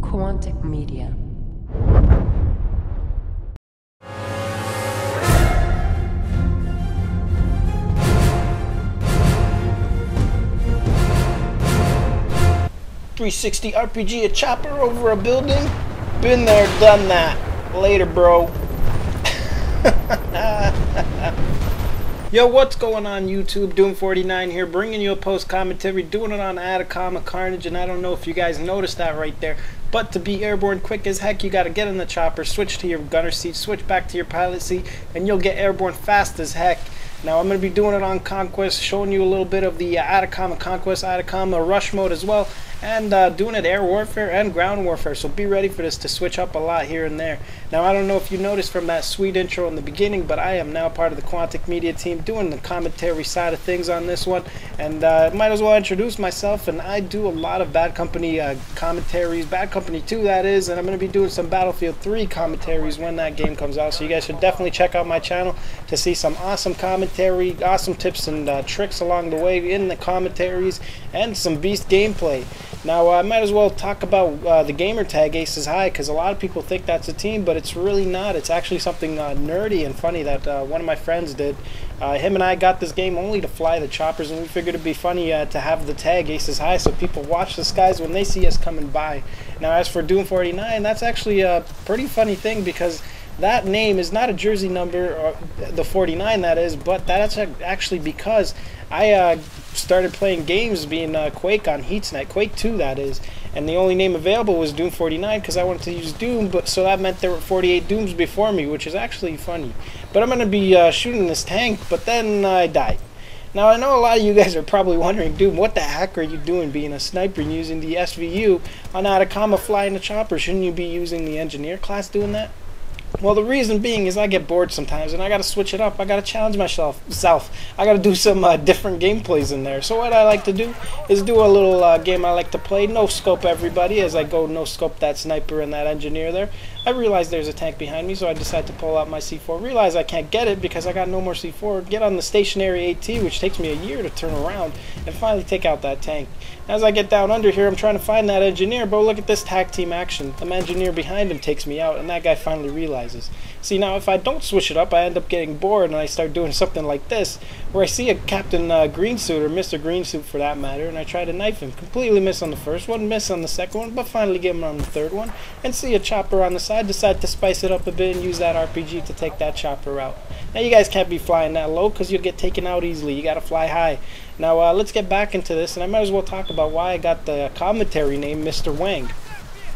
Quantic Media. .360 RPG, a chopper over a building? Been there, done that. Later, bro. Yo, what's going on YouTube? Doom49 here, bringing you a post commentary, doing it on Atacama, Carnage, and I don't know if you guys noticed that right there, but to be airborne quick as heck, you gotta get in the chopper, switch to your gunner seat, switch back to your pilot seat, and you'll get airborne fast as heck. Now I'm going to be doing it on Conquest, showing you a little bit of the Atacama Conquest, Atacama Rush mode as well, and doing it air warfare and ground warfare, so be ready for this to switch up a lot here and there. Now I don't know if you noticed from that sweet intro in the beginning, but I am now part of the Quantic Media team doing the commentary side of things on this one, and might as well introduce myself. And I do a lot of Bad Company commentaries, Bad Company 2 that is, and I'm going to be doing some Battlefield 3 commentaries when that game comes out, so you guys should definitely check out my channel to see some awesome commentary, awesome tips and tricks along the way in the commentaries, and some beast gameplay. Now I might as well talk about the gamer tag Aces High, because a lot of people think that's a team, but it's really not. It's actually something nerdy and funny that one of my friends did. Him and I got this game only to fly the choppers, and we figured it'd be funny to have the tag Aces High so people watch the skies when they see us coming by. Now as for Doom49, that's actually a pretty funny thing, because that name is not a jersey number, or the 49 that is, but that's actually because I started playing games being Quake on Heat's Night, Quake 2 that is, and the only name available was Doom49 because I wanted to use Doom, but so that meant there were 48 Dooms before me, which is actually funny. But I'm going to be shooting this tank, but then I died. Now I know a lot of you guys are probably wondering, dude, what the heck are you doing being a sniper and using the SVU on Atacama flying the chopper? Shouldn't you be using the engineer class doing that? Well, the reason being is I get bored sometimes, and I gotta switch it up. I gotta challenge myself. I gotta do some different gameplays in there. So what I like to do is do a little game I like to play. No scope everybody as I go no scope that sniper and that engineer there. I realize there's a tank behind me, so I decide to pull out my C4. Realize I can't get it because I got no more C4. Get on the stationary AT, which takes me a year to turn around, and finally take out that tank. As I get down under here, I'm trying to find that engineer, but look at this tag team action. The engineer behind him takes me out, and that guy finally realizes. See, now if I don't switch it up, I end up getting bored, and I start doing something like this, where I see a Captain Greensuit, or Mr. Greensuit for that matter, and I try to knife him. Completely miss on the first one, miss on the second one, but finally get him on the third one, and see a chopper on the side, decide to spice it up a bit and use that RPG to take that chopper out. Now you guys can't be flying that low because you'll get taken out easily. You gotta fly high. Now let's get back into this, and I might as well talk about why I got the commentary name Mr. Wang.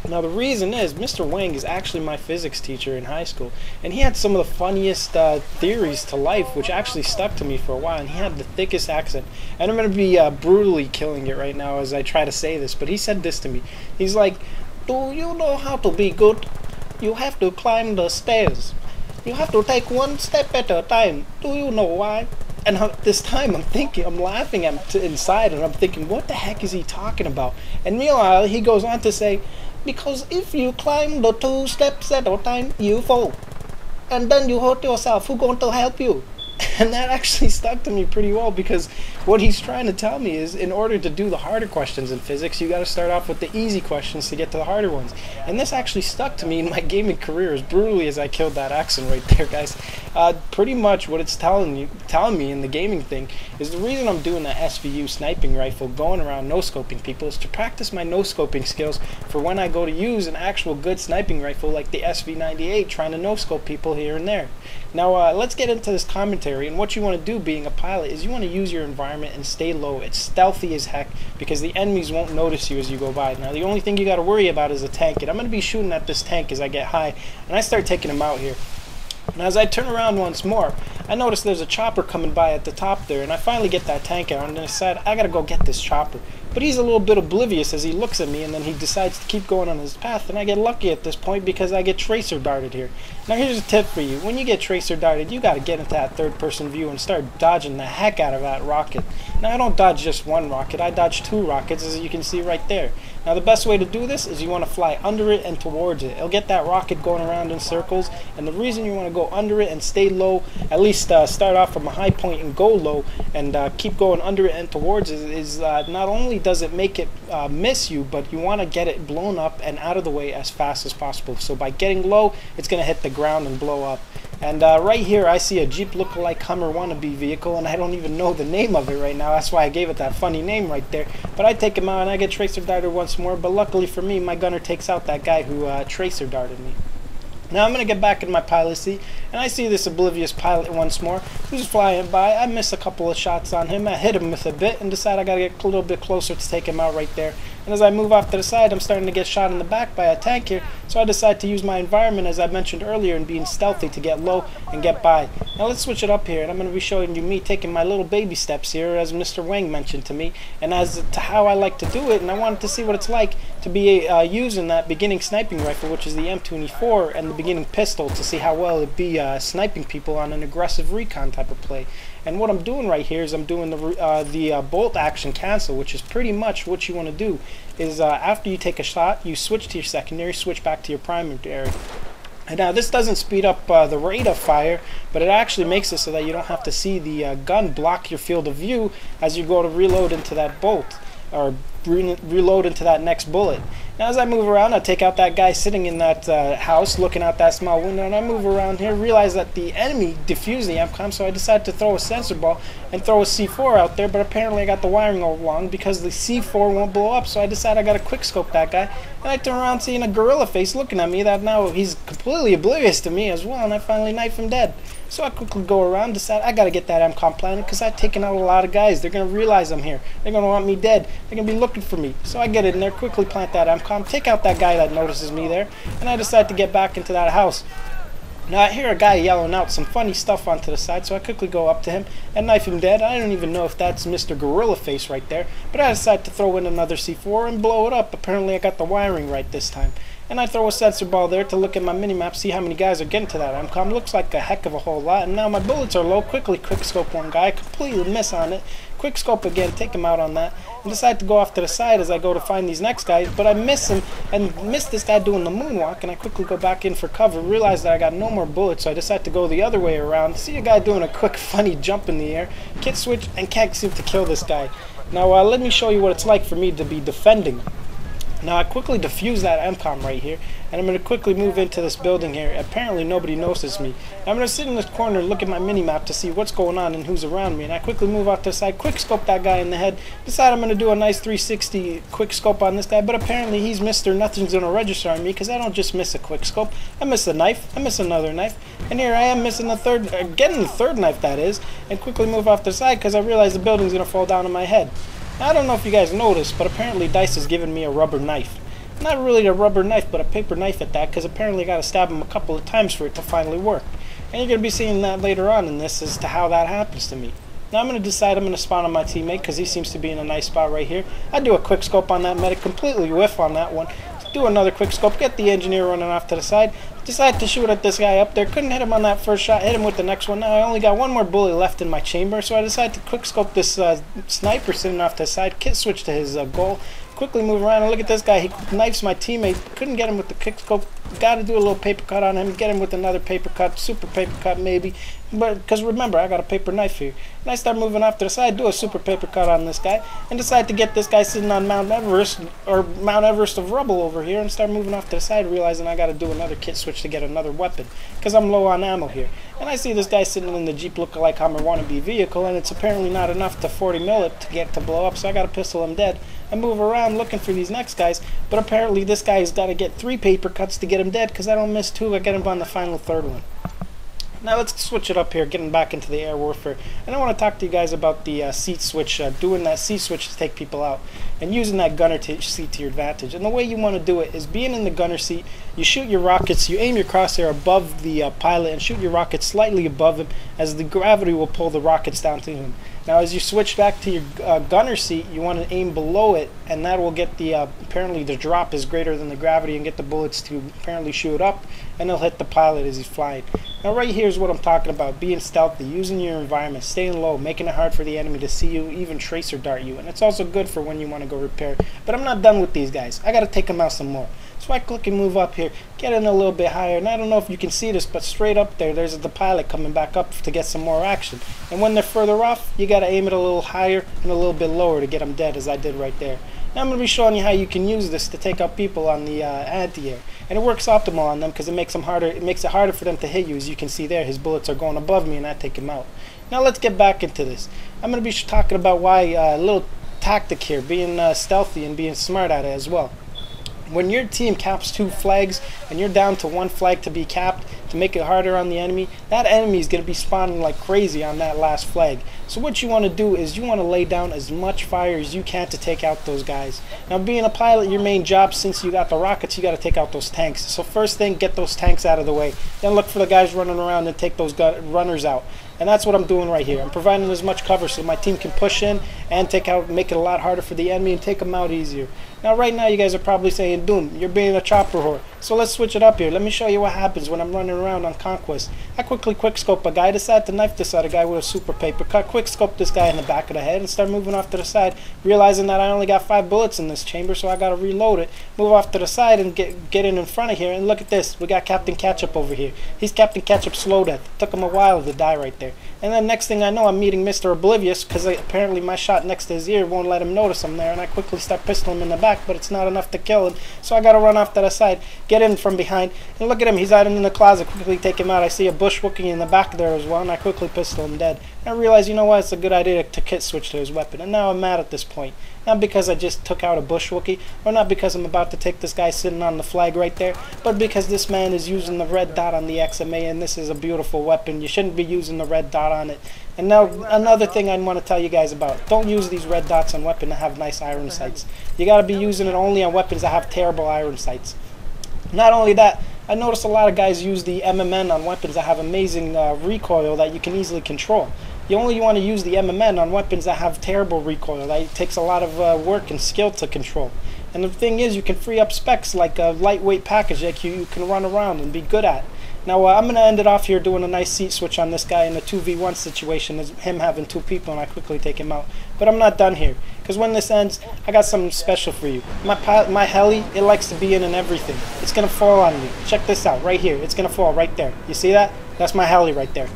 Now the reason is Mr. Wang is actually my physics teacher in high school, and he had some of the funniest theories to life, which actually stuck to me for a while, and he had the thickest accent. And I'm going to be brutally killing it right now as I try to say this, but he said this to me. He's like, "Do you know how to be good? You have to climb the stairs. You have to take one step at a time. Do you know why?" And this time I'm laughing at inside, and I'm thinking, what the heck is he talking about? And meanwhile, he goes on to say, "Because if you climb the 2 steps at a time, you fall. And then you hurt yourself. Who's going to help you?" And that actually stuck to me pretty well, because what he's trying to tell me is in order to do the harder questions in physics, you got to start off with the easy questions to get to the harder ones. And this actually stuck to me in my gaming career, as brutally as I killed that accent right there, guys. Pretty much what it's telling me in the gaming thing is the reason I'm doing the SVU sniping rifle, going around no-scoping people, is to practice my no-scoping skills for when I go to use an actual good sniping rifle like the SV98, trying to no-scope people here and there. Now let's get into this commentary, and what you want to do being a pilot is you want to use your environment and stay low. It's stealthy as heck because the enemies won't notice you as you go by. Now the only thing you got to worry about is a tank, and I'm going to be shooting at this tank as I get high, and I start taking him out here. And as I turn around once more, I notice there's a chopper coming by at the top there, and I finally get that tank out, and I decide I gotta go get this chopper. But he's a little bit oblivious as he looks at me, and then he decides to keep going on his path, and I get lucky at this point because I get tracer darted here. Now here's a tip for you. When you get tracer darted, you gotta get into that third-person view and start dodging the heck out of that rocket. Now I don't dodge just one rocket, I dodge 2 rockets, as you can see right there. Now the best way to do this is you want to fly under it and towards it. It'll get that rocket going around in circles, and the reason you want to go under it and stay low, at least start off from a high point and go low and keep going under it and towards it is not only does it make it miss you, but you want to get it blown up and out of the way as fast as possible. So by getting low, it's going to hit the ground and blow up. And right here I see a Jeep look-alike Hummer wannabe vehicle, and I don't even know the name of it right now. That's why I gave it that funny name right there. But I take him out and I get tracer darted once more, but luckily for me, my gunner takes out that guy who tracer darted me. Now I'm going to get back in my pilot seat, and I see this oblivious pilot once more who's flying by. I miss a couple of shots on him. I hit him with a bit and decide I got to get a little bit closer to take him out right there. And as I move off to the side, I'm starting to get shot in the back by a tank here, so I decide to use my environment, as I mentioned earlier, and being stealthy to get low and get by. Now let's switch it up here, and I'm going to be showing you me taking my little baby steps here, as Mr. Wang mentioned to me, and as to how I like to do it, and I wanted to see what it's like to be using that beginning sniping rifle, which is the M24, and the beginning pistol, to see how well it'd be sniping people on an aggressive recon type of play. And what I'm doing right here is I'm doing the bolt action cancel, which is pretty much what you want to do. Is after you take a shot, you switch to your secondary, switch back to your primary. And now this doesn't speed up the rate of fire, but it actually makes it so that you don't have to see the gun block your field of view as you go to reload into that bolt, or reload into that next bullet. Now as I move around, I take out that guy sitting in that house looking out that small window, and I move around here, realize that the enemy defused the MCOM, so I decide to throw a sensor ball and throw a C4 out there, but apparently I got the wiring all wrong because the C4 won't blow up, so I decide I gotta quick scope that guy, and I turn around seeing a gorilla face looking at me that now he's completely oblivious to me as well, and I finally knife him dead. So I quickly go around, decide I gotta get that MCOM planted because I've taken out a lot of guys. They're gonna realize I'm here. They're gonna want me dead. They're gonna be looking for me. So I get in there, quickly plant that MCOM, take out that guy that notices me there, and I decide to get back into that house. Now I hear a guy yelling out some funny stuff onto the side, so I quickly go up to him and knife him dead. I don't even know if that's Mr. Gorilla Face right there, but I decide to throw in another C4 and blow it up. Apparently I got the wiring right this time. And I throw a sensor ball there to look at my minimap, see how many guys are getting to that MCOM. Looks like a heck of a whole lot, and now my bullets are low. Quickly quick scope one guy, completely miss on it. Quick scope again, take him out on that, and decide to go off to the side as I go to find these next guys, but I miss him, and miss this guy doing the moonwalk, and I quickly go back in for cover, realize that I got no more bullets, so I decide to go the other way around, see a guy doing a quick funny jump in the air, kit switch, and can't seem to kill this guy. Now let me show you what it's like for me to be defending. Now I quickly defuse that MCOM right here, and I'm going to quickly move into this building here. Apparently nobody notices me. I'm going to sit in this corner and look at my mini-map to see what's going on and who's around me, and I quickly move off to the side, quick scope that guy in the head, decide I'm going to do a nice 360 quick scope on this guy, but apparently he's Mr. Nothing's going to register on me because I don't just miss a quick scope, I miss a knife, I miss another knife, and here I am missing the third, getting the third knife that is, and quickly move off to the side because I realize the building's going to fall down on my head. I don't know if you guys noticed, but apparently DICE has given me a rubber knife. Not really a rubber knife, but a paper knife at that, because apparently I got to stab him a couple of times for it to finally work. And you're going to be seeing that later on in this as to how that happens to me. Now I'm going to decide I'm going to spawn on my teammate, because he seems to be in a nice spot right here. I do a quick scope on that medic, completely whiff on that one. Do another quick scope, get the engineer running off to the side. Decide to shoot at this guy up there. Couldn't hit him on that first shot, hit him with the next one. Now I only got one more bullet left in my chamber, so I decided to quick scope this sniper sitting off to the side, kit switch to his goal. Quickly move around and look at this guy. He knifes my teammate. Couldn't get him with the quick scope. Got to do a little paper cut on him. Get him with another paper cut, super paper cut maybe. But because remember, I got a paper knife here. And I start moving off to the side, do a super paper cut on this guy, and decide to get this guy sitting on Mount Everest, or Mount Everest of rubble over here, and start moving off to the side, realizing I got to do another kit switch to get another weapon, because I'm low on ammo here. And I see this guy sitting in the Jeep look-alike Hummer wannabe vehicle, and it's apparently not enough to 40 mil it to get to blow up, so I got to pistol him dead. I move around looking for these next guys, but apparently this guy's got to get 3 paper cuts to get him dead, because I don't miss 2, I get him on the final 3rd one. Now let's switch it up here, getting back into the air warfare. And I want to talk to you guys about the seat switch, doing that seat switch to take people out, and using that gunner seat to your advantage. And the way you want to do it is being in the gunner seat, you shoot your rockets, you aim your crosshair above the pilot and shoot your rockets slightly above him, as the gravity will pull the rockets down to him. Now as you switch back to your gunner seat, you want to aim below it, and that will get the, apparently the drop is greater than the gravity, and get the bullets to apparently shoot up, and they'll hit the pilot as he's flying. Now right here is what I'm talking about, being stealthy, using your environment, staying low, making it hard for the enemy to see you, even tracer dart you, and it's also good for when you want to go repair. But I'm not done with these guys, I got to take them out some more. So I click and move up here, get in a little bit higher, and I don't know if you can see this, but straight up there's the pilot coming back up to get some more action. And when they're further off, you got to aim it a little higher and a little bit lower to get them dead, as I did right there. Now I'm going to be showing you how you can use this to take out people on the anti-air. And it works optimal on them because it makes it harder for them to hit you. As you can see there, his bullets are going above me and I take him out. Now let's get back into this. I'm going to be talking about why a little tactic here, being stealthy and being smart at it as well. When your team caps 2 flags and you're down to 1 flag to be capped to make it harder on the enemy, that enemy is going to be spawning like crazy on that last flag. So what you want to do is you want to lay down as much fire as you can to take out those guys. Now being a pilot, your main job, since you got the rockets, you got to take out those tanks. So first thing, get those tanks out of the way. Then look for the guys running around and take those runners out. And that's what I'm doing right here. I'm providing as much cover so my team can push in and make it a lot harder for the enemy and take them out easier. Now right now you guys are probably saying, Doom, you're being a chopper whore. So let's switch it up here. Let me show you what happens when I'm running around on Conquest. I quickly quickscope a guy, decide to knife this other guy with a super paper cut, quickscope this guy in the back of the head and start moving off to the side, realizing that I only got 5 bullets in this chamber, so I gotta reload it, move off to the side and get in front of here. And look at this, we got Captain Ketchup over here. He's Captain Ketchup slow death. It took him a while to die right there. And then next thing I know, I'm meeting Mr. Oblivious because apparently my shot next to his ear won't let him notice I'm there, and I quickly start pistoling him in the back, but it's not enough to kill him, so I gotta run off to the side, get in from behind, and look at him, he's hiding in the closet, quickly take him out. I see a bush Wookiee in the back there as well, and I quickly pistol him dead. And I realize, you know what, it's a good idea to kit switch to his weapon, and now I'm mad at this point. Not because I just took out a bush Wookiee, or not because I'm about to take this guy sitting on the flag right there, but because this man is using the red dot on the XMA, and this is a beautiful weapon. You shouldn't be using the red dot on it. And now another thing I want to tell you guys about. Don't use these red dots on weapons that have nice iron sights. You got to be using it only on weapons that have terrible iron sights. Not only that, I noticed a lot of guys use the MMN on weapons that have amazing recoil that you can easily control. You only want to use the MMN on weapons that have terrible recoil. That takes a lot of work and skill to control. And the thing is, you can free up specs like a lightweight package that you can run around and be good at. Now I'm going to end it off here doing a nice seat switch on this guy in a 2v1 situation, as him having 2 people, and I quickly take him out. But I'm not done here, because when this ends, I got something special for you. My heli, it likes to be in and everything. It's going to fall on me. Check this out, right here. It's going to fall right there. You see that? That's my heli right there.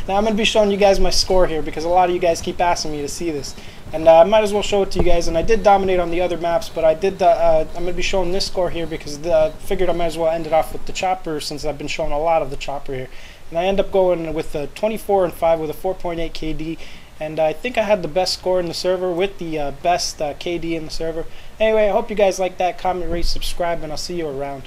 Now I'm going to be showing you guys my score here, because a lot of you guys keep asking me to see this. And I might as well show it to you guys. And I did dominate on the other maps, but I'm going to be showing this score here because I figured I might as well end it off with the chopper, since I've been showing a lot of the chopper here. And I end up going with a 24-5 with a 4.8 KD. And I think I had the best score in the server with the best KD in the server. Anyway, I hope you guys like that. Comment, rate, subscribe, and I'll see you around.